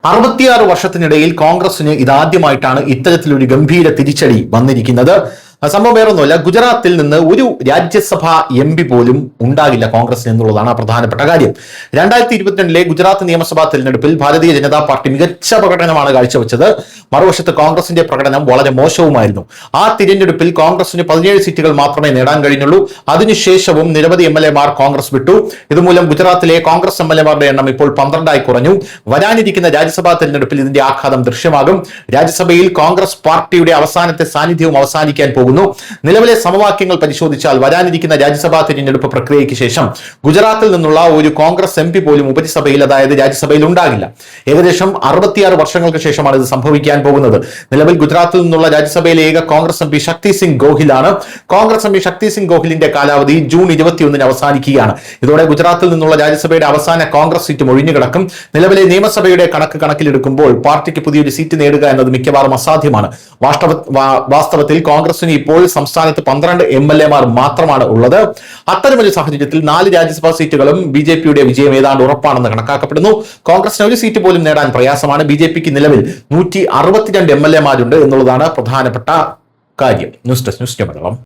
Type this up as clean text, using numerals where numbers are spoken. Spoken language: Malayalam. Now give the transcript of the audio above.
66 വർഷത്തിനിടയിൽ കോൺഗ്രസിന് ഇതാദ്യമായിട്ടാണ് ഇത്തരത്തിലൊരു ഗംഭീര തിരിച്ചടി വന്നിരിക്കുന്നത്. സംഭവം വേറൊന്നുമല്ല, ഗുജറാത്തിൽ നിന്ന് ഒരു രാജ്യസഭാ MP പോലും ഉണ്ടാകില്ല കോൺഗ്രസിന് എന്നുള്ളതാണ് പ്രധാനപ്പെട്ട കാര്യം. 2022 ഗുജറാത്ത് നിയമസഭാ തെരഞ്ഞെടുപ്പിൽ ഭാരതീയ ജനതാ പാർട്ടി മികച്ച പ്രകടനമാണ് കാഴ്ചവെച്ചത്. മറുവശത്ത് കോൺഗ്രസിന്റെ പ്രകടനം വളരെ മോശവുമായിരുന്നു. ആ തിരഞ്ഞെടുപ്പിൽ കോൺഗ്രസിന് 17 സീറ്റുകൾ മാത്രമേ നേടാൻ കഴിഞ്ഞുള്ളൂ. അതിനുശേഷവും നിരവധി MLA-മാർ കോൺഗ്രസ് വിട്ടു. ഇതുമൂലം ഗുജറാത്തിലെ കോൺഗ്രസ് MLA-മാരുടെ എണ്ണം ഇപ്പോൾ 12 കുറഞ്ഞു. വരാനിരിക്കുന്ന രാജ്യസഭാ തെരഞ്ഞെടുപ്പിൽ ഇതിന്റെ ആഘാതം ദൃശ്യമാകും. രാജ്യസഭയിൽ കോൺഗ്രസ് പാർട്ടിയുടെ അവസാനത്തെ സാന്നിധ്യവും അവസാനിക്കാൻ പോകും. നിലവിലെ സമവാക്യങ്ങൾ പരിശോധിച്ചാൽ വരാനിരിക്കുന്ന രാജ്യസഭാ തിരഞ്ഞെടുപ്പ് പ്രക്രിയയ്ക്ക് ശേഷം ഗുജറാത്തിൽ നിന്നുള്ള ഒരു കോൺഗ്രസ് MP പോലും ഉപരിസഭയിൽ, അതായത് രാജ്യസഭയിൽ ഉണ്ടാകില്ല. ഏകദേശം 66 വർഷങ്ങൾക്ക് ശേഷമാണ് ഇത് സംഭവിക്കാൻ പോകുന്നത്. നിലവിൽ ഗുജറാത്തിൽ നിന്നുള്ള രാജ്യസഭയിലെ ഏക കോൺഗ്രസ് MP ശക്തി സിംഗ് ഗോഹിലാണ്. കോൺഗ്രസ് MP ശക്തി സിംഗ് ഗോഹിലിന്റെ കാലാവധി ജൂൺ 21 അവസാനിക്കുകയാണ്. ഇതോടെ ഗുജറാത്തിൽ നിന്നുള്ള രാജ്യസഭയുടെ അവസാന കോൺഗ്രസ് സീറ്റും ഒഴിഞ്ഞുകിടക്കും. നിലവിലെ നിയമസഭയുടെ കണക്കിലെടുക്കുമ്പോൾ പാർട്ടിക്ക് പുതിയൊരു സീറ്റ് നേടുക എന്നത് മിക്കവാറും അസാധ്യമാണ്. വാസ്തവത്തിൽ കോൺഗ്രസിന് ഇപ്പോൾ സംസ്ഥാനത്ത് 12 MLA-മാർ മാത്രമാണ് ഉള്ളത്. അത്തരമൊരു സാഹചര്യത്തിൽ 4 രാജ്യസഭാ സീറ്റുകളും BJP-യുടെ വിജയം ഏതാണ്ട് ഉറപ്പാണെന്ന് കണക്കാക്കപ്പെടുന്നു. കോൺഗ്രസിന് ഒരു സീറ്റ് പോലും നേടാൻ പ്രയാസമാണ്. BJP-ക്ക് നിലവിൽ 162 MLA-മാരുണ്ട് എന്നുള്ളതാണ് പ്രധാനപ്പെട്ട കാര്യം. News desk, news Malayalam.